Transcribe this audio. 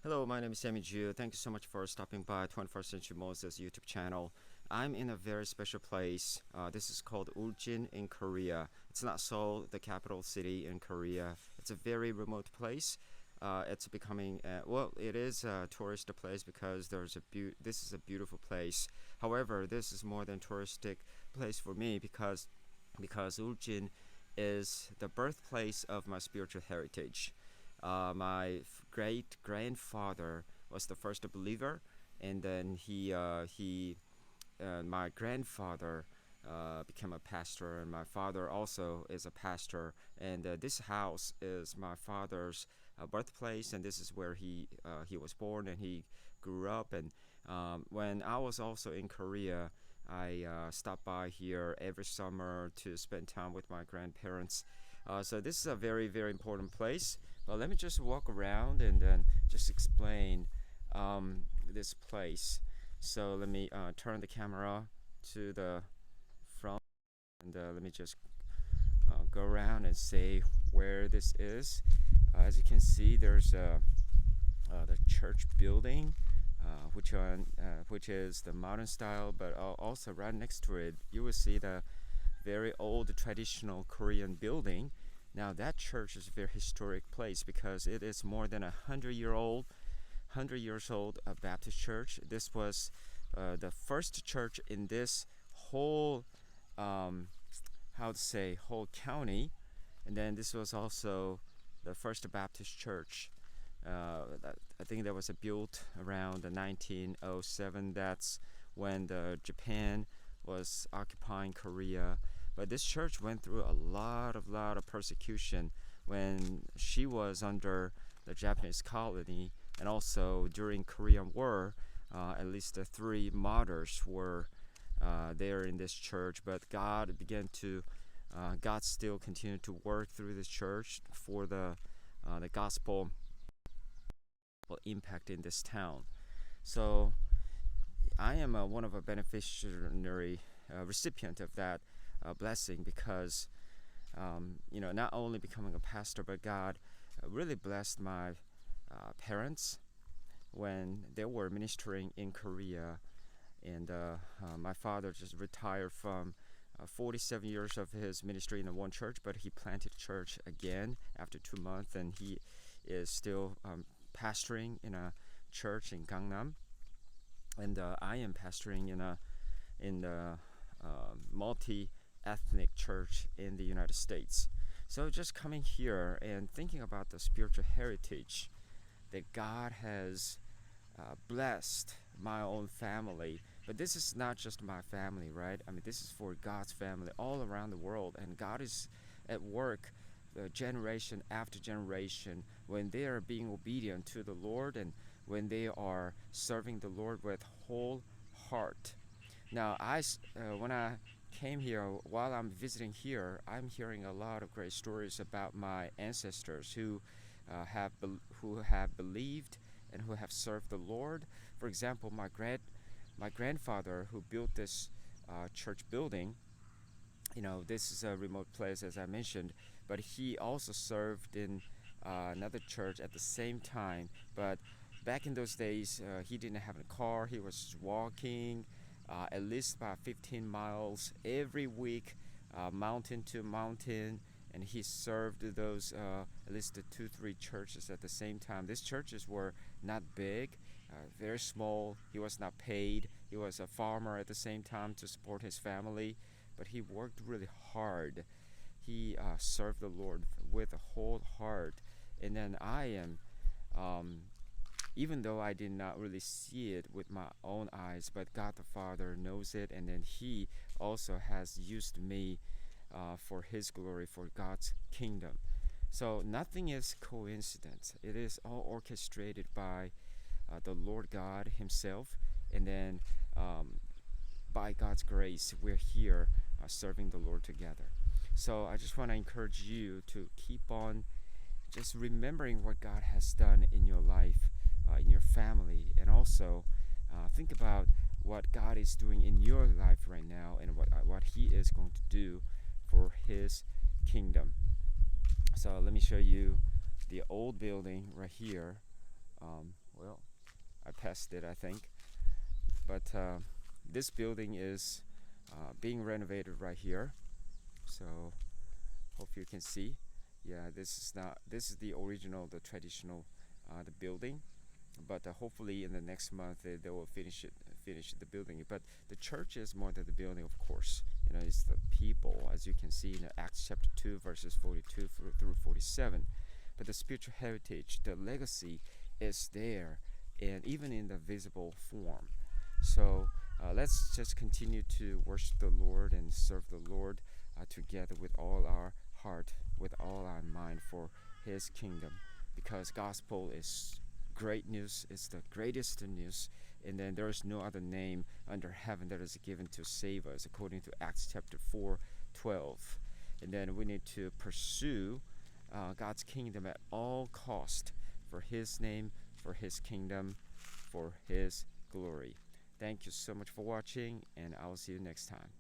Hello, my name is Sammy Ju. Thank you so much for stopping by 21st Century Moses YouTube channel. I'm in a very special place. This is called Uljin in Korea. It's not Seoul, the capital city in Korea. It's a very remote place. It's becoming it is a tourist place because this is a beautiful place. However, this is more than touristic place for me because Uljin is the birthplace of my spiritual heritage. My great grandfather was the first believer, and then my grandfather became a pastor, and my father also is a pastor. And this house is my father's birthplace, and this is where he was born and he grew up. And when I was also in Korea, I stopped by here every summer to spend time with my grandparents. So this is a very, very important place. But let me just walk around and then just explain this place. So let me turn the camera to the front, and let me just go around and say where this is. As you can see, there's the church building, which is the modern style, but also right next to it, you will see the very old traditional Korean building. Now that church is a very historic place because it is more than 100 years old Baptist church. This was the first church in this whole, whole county, and then this was also the first Baptist church. I think that was built around 1907. That's when the Japan was occupying Korea. But this church went through a lot of persecution when she was under the Japanese colony, and also during Korean War. At least the three martyrs were there in this church. But God still continued to work through this church for the gospel impact in this town. So I am one of a beneficiary recipient of that blessing because not only becoming a pastor, but God really blessed my parents when they were ministering in Korea. And my father just retired from 47 years of his ministry in the one church, but he planted church again after 2 months, and he is still pastoring in a church in Gangnam. And I am pastoring in the multi-ethnic church in the United States. So just coming here and thinking about the spiritual heritage that God has blessed my own family. But this is not just my family, right? I mean, this is for God's family all around the world, and God is at work generation after generation when they are being obedient to the Lord and when they are serving the Lord with whole heart. Now, when I came here, while I'm visiting here, I'm hearing a lot of great stories about my ancestors who have believed and who have served the Lord. For example, my grandfather who built this church building. This is a remote place, as I mentioned, but he also served in another church at the same time. But back in those days, he didn't have a car. He was walking at least about 15 miles every week, mountain to mountain, and he served those at least the 2-3 churches at the same time. These churches were not big, very small. He was not paid. He was a farmer at the same time to support his family, but he worked really hard. He served the Lord with a whole heart. And then I am, even though I did not really see it with my own eyes, but God the Father knows it, and then He also has used me for His glory, for God's kingdom. So nothing is coincidence. It is all orchestrated by the Lord God Himself, and then by God's grace, we're here serving the Lord together. So I just want to encourage you to keep on just remembering what God has done in your life, in your family, and also think about what God is doing in your life right now and what He is going to do for His kingdom. So let me show you the old building right here. Well, I passed it, I think. But this building is being renovated right here. So hope you can see. Yeah, this is not. This is the original, the traditional, the building. But hopefully in the next month they will finish the building. But the church is more than the building, of course. It's the people, as you can see in Acts chapter 2, verses 42 through 47. But the spiritual heritage, the legacy, is there, and even in the visible form. So let's just continue to worship the Lord and serve the Lord together with all our heart, with all our mind for His kingdom, because gospel is great news. It's the greatest news, and then there is no other name under heaven that is given to save us, according to Acts chapter 4:12. And then we need to pursue God's kingdom at all cost, for His name, for His kingdom, for His glory. Thank you so much for watching, and I will see you next time.